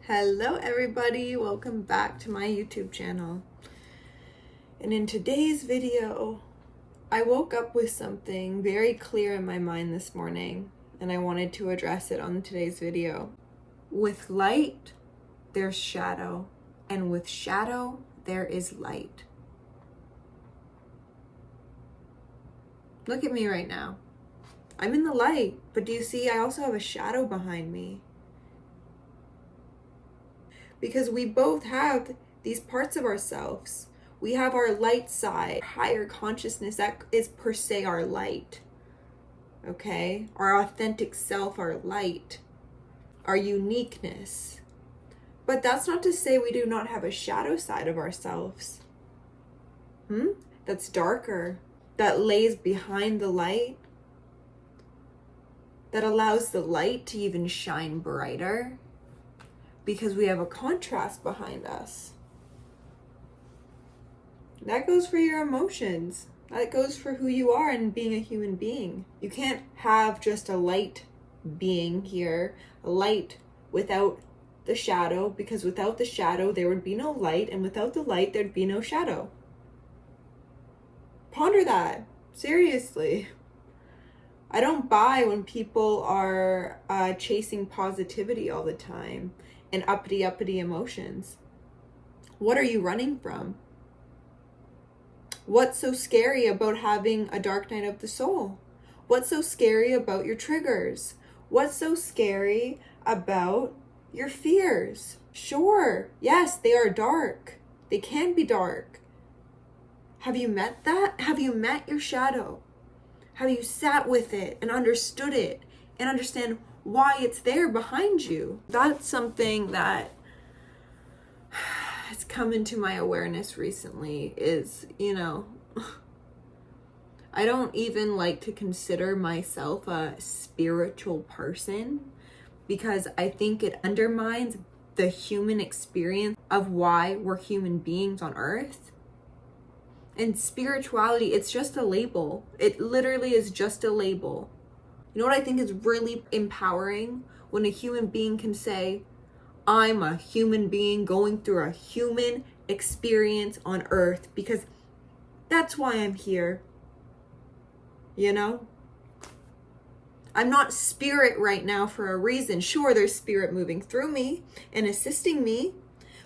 Hello everybody, welcome back to my YouTube channel. And in today's video, I woke up with something very clear in my mind this morning, and I wanted to address it on today's video. With light, there's shadow, and with shadow, there is light. Look at me right now. I'm in the light, but do you see I also have a shadow behind me? Because we both have these parts of ourselves. We have our light side, higher consciousness, that is per se our light. Okay? Our authentic self, our light, our uniqueness. But that's not to say we do not have a shadow side of ourselves. That's darker, that lays behind the light, that allows the light to even shine brighter. Because we have a contrast behind us. That goes for your emotions. That goes for who you are and being a human being. You can't have just a light being here, a light without the shadow, because without the shadow there would be no light, and without the light there'd be no shadow. Ponder that, seriously. I don't buy when people are chasing positivity all the time and uppity emotions. What are you running from? What's so scary about having a dark night of the soul? What's so scary about your triggers? What's so scary about your fears? Sure, yes, they are dark. They can be dark. Have you met that? Have you met your shadow? Have you sat with it and understood it and understand why it's there behind you? That's something that has come into my awareness recently is, I don't even like to consider myself a spiritual person because I think it undermines the human experience of why we're human beings on earth. And spirituality, it's just a label. It literally is just a label. You know what I think is really empowering? When a human being can say, I'm a human being going through a human experience on earth because that's why I'm here. I'm not spirit right now for a reason. Sure, there's spirit moving through me and assisting me,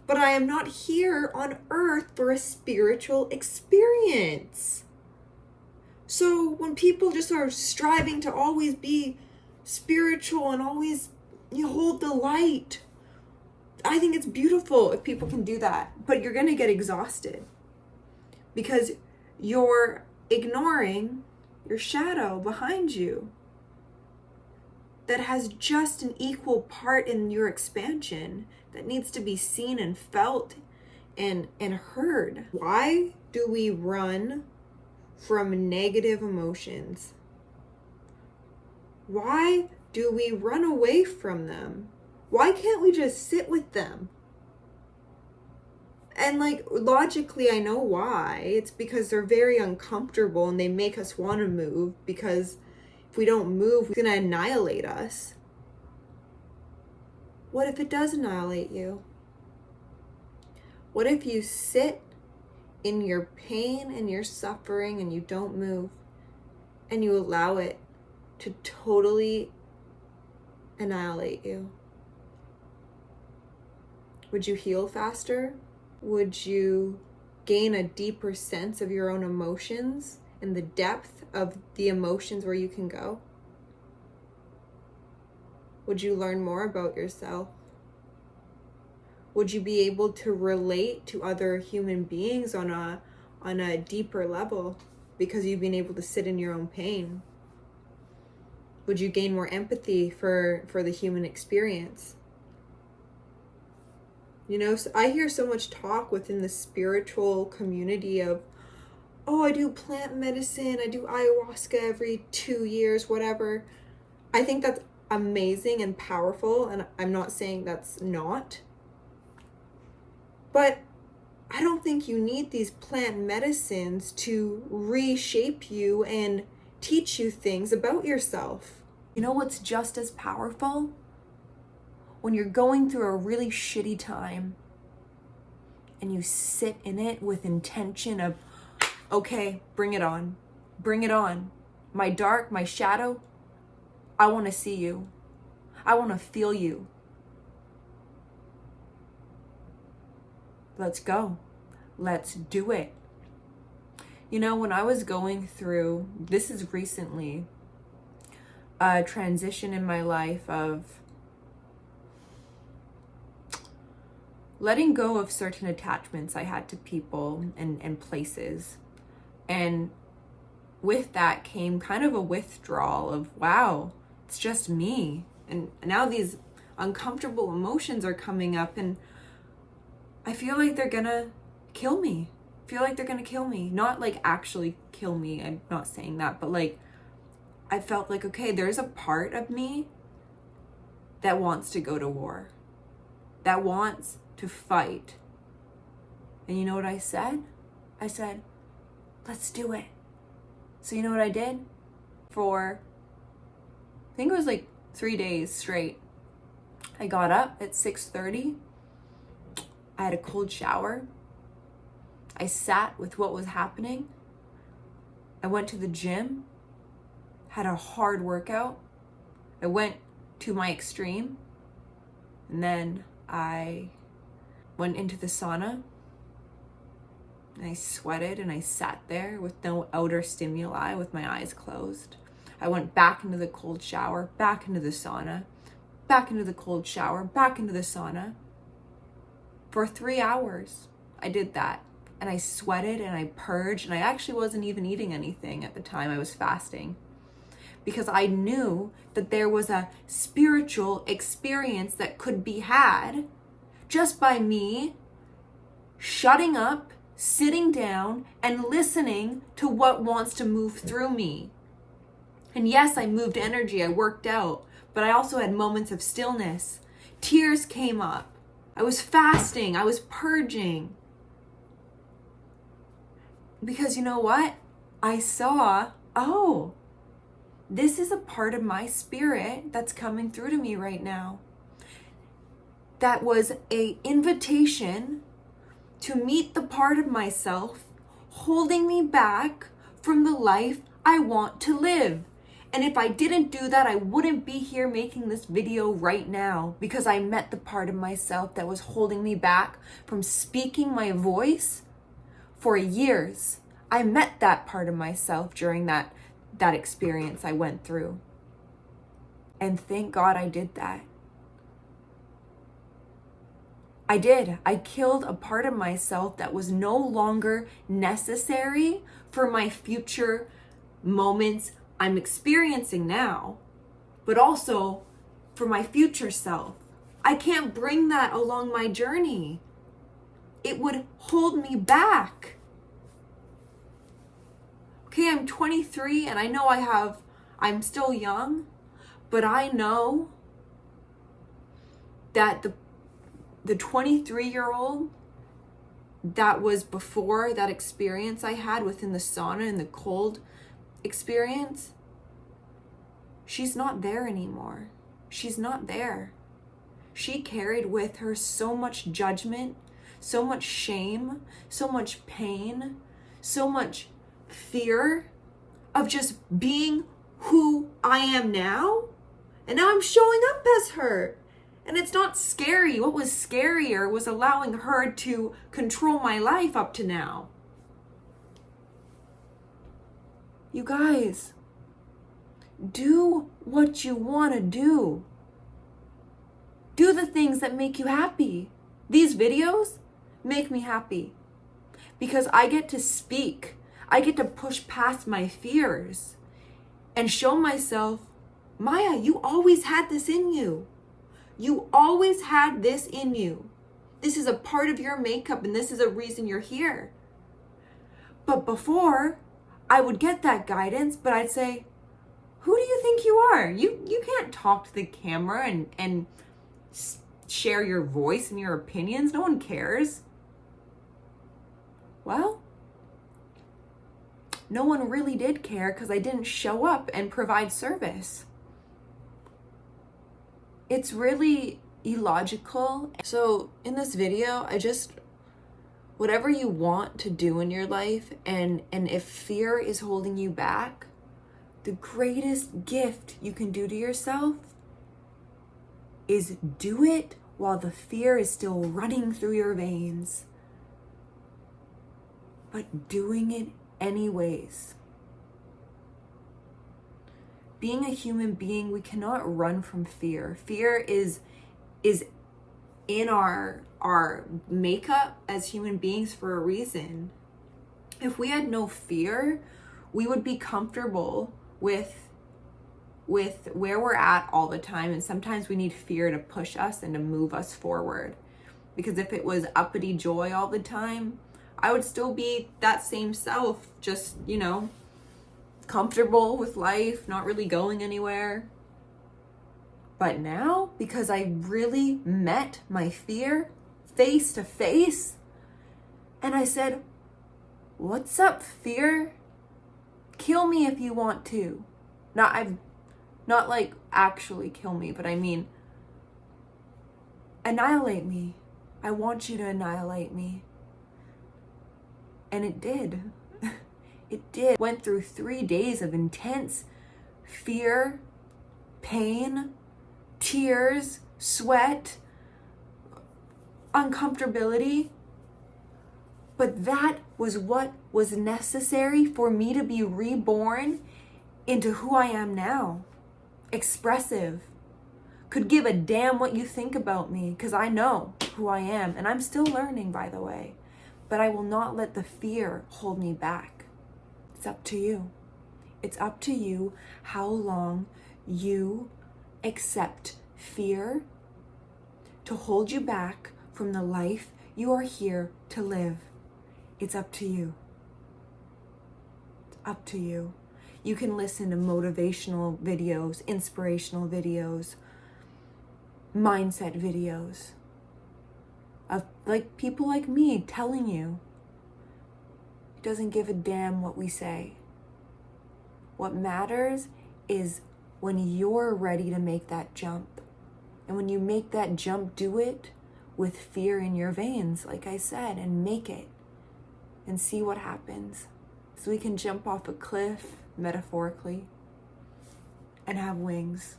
but I am not here on earth for a spiritual experience. So when people just are striving to always be spiritual and always hold the light, I think it's beautiful if people can do that. But you're going to get exhausted because you're ignoring your shadow behind you that has just an equal part in your expansion that needs to be seen and felt and heard. Why do we run from negative emotions? Why do we run away from them? Why can't we just sit with them? And logically, I know why. It's because they're very uncomfortable and they make us want to move, because if we don't move, it's going to annihilate us. What if it does annihilate you? What if you sit in your pain and your suffering and you don't move and you allow it to totally annihilate you? Would you heal faster? Would you gain a deeper sense of your own emotions and the depth of the emotions where you can go? Would you learn more about yourself? Would you be able to relate to other human beings on a deeper level because you've been able to sit in your own pain? Would you gain more empathy for the human experience? So I hear so much talk within the spiritual community of, oh, I do plant medicine, I do ayahuasca every 2 years, whatever. I think that's amazing and powerful, and I'm not saying that's not. But I don't think you need these plant medicines to reshape you and teach you things about yourself. You know what's just as powerful? when you're going through a really shitty time and you sit in it with intention of, okay, bring it on. Bring it on. My dark, my shadow, I want to see you. I want to feel you. Let's go. Let's do it. You know, when I was going through, this is recently, a transition in my life of letting go of certain attachments I had to people and places. And with that came kind of a withdrawal of, wow, it's just me. And now these uncomfortable emotions are coming up and I feel like they're gonna kill me. Not like actually kill me. I'm not saying that, but like, I felt like, okay, there's a part of me that wants to go to war, that wants to fight. And you know what I said? I said, let's do it. So you know what I did? For, I think it was like 3 days straight. I got up at 6:30. I had a cold shower. I sat with what was happening. I went to the gym, had a hard workout. I went to my extreme, and then I went into the sauna. And I sweated and I sat there with no outer stimuli, with my eyes closed. I went back into the cold shower, back into the sauna, back into the cold shower, back into the sauna. For 3 hours, I did that. And I sweated and I purged, and I actually wasn't even eating anything at the time. I was fasting. Because I knew that there was a spiritual experience that could be had just by me shutting up, sitting down, and listening to what wants to move through me. And yes, I moved energy, I worked out, but I also had moments of stillness. Tears came up. I was fasting, I was purging. Because you know what? I saw, oh, this is a part of my spirit that's coming through to me right now. That was an invitation to meet the part of myself holding me back from the life I want to live. And if I didn't do that, I wouldn't be here making this video right now, because I met the part of myself that was holding me back from speaking my voice for years. I met that part of myself during that experience I went through. And thank God I did that. I did. I killed a part of myself that was no longer necessary for my future moments I'm experiencing now, but also for my future self. I can't bring that along my journey. It would hold me back. Okay, I'm 23 and I know I'm still young, but I know that the 23-year-old that was before that experience I had within the sauna and the cold experience, she's not there anymore. She's not there. She carried with her so much judgment, so much shame, so much pain, so much fear of just being who I am now. And now I'm showing up as her. And it's not scary. What was scarier was allowing her to control my life up to now. You guys, do what you want to do. Do the things that make you happy. These videos make me happy because I get to speak. I get to push past my fears and show myself, Maya, you always had this in you. You always had this in you. This is a part of your makeup and this is a reason you're here. But before, I would get that guidance, but I'd say, who do you think you are? You can't talk to the camera and share your voice and your opinions. No one cares. Well, no one really did care because I didn't show up and provide service. It's really illogical. So in this video, whatever you want to do in your life, and if fear is holding you back, the greatest gift you can do to yourself is do it while the fear is still running through your veins, but doing it anyways. Being a human being, we cannot run from fear. Fear is in our makeup as human beings for a reason. If we had no fear, we would be comfortable with where we're at all the time, and sometimes we need fear to push us and to move us forward. Because if it was uppity joy all the time, I would still be that same self, just, comfortable with life, not really going anywhere. But now, because I really met my fear face to face, and I said, "What's up, fear? Kill me if you want to." Not like actually kill me, but I mean annihilate me. I want you to annihilate me. And it did. It did. Went through 3 days of intense fear, pain, tears, sweat, uncomfortability. But that was what was necessary for me to be reborn into who I am now. Expressive. Could give a damn what you think about me, because I know who I am. And I'm still learning, by the way. But I will not let the fear hold me back. It's up to you. It's up to you how long you accept fear to hold you back from the life you are here to live. It's up to you. It's up to you. You can listen to motivational videos, inspirational videos, mindset videos of like people like me telling you it doesn't give a damn what we say. What matters is when you're ready to make that jump. And when you make that jump, do it with fear in your veins, like I said, and make it and see what happens. So we can jump off a cliff, metaphorically, and have wings.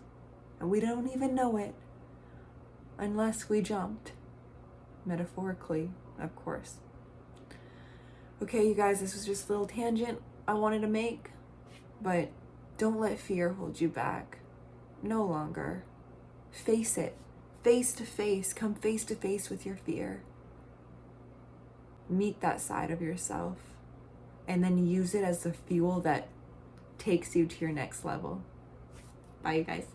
And we don't even know it unless we jumped. Metaphorically, of course. Okay, you guys, this was just a little tangent I wanted to make, but don't let fear hold you back. No longer. Face it. Face to face. Come face to face with your fear. Meet that side of yourself. And then use it as the fuel that takes you to your next level. Bye, you guys.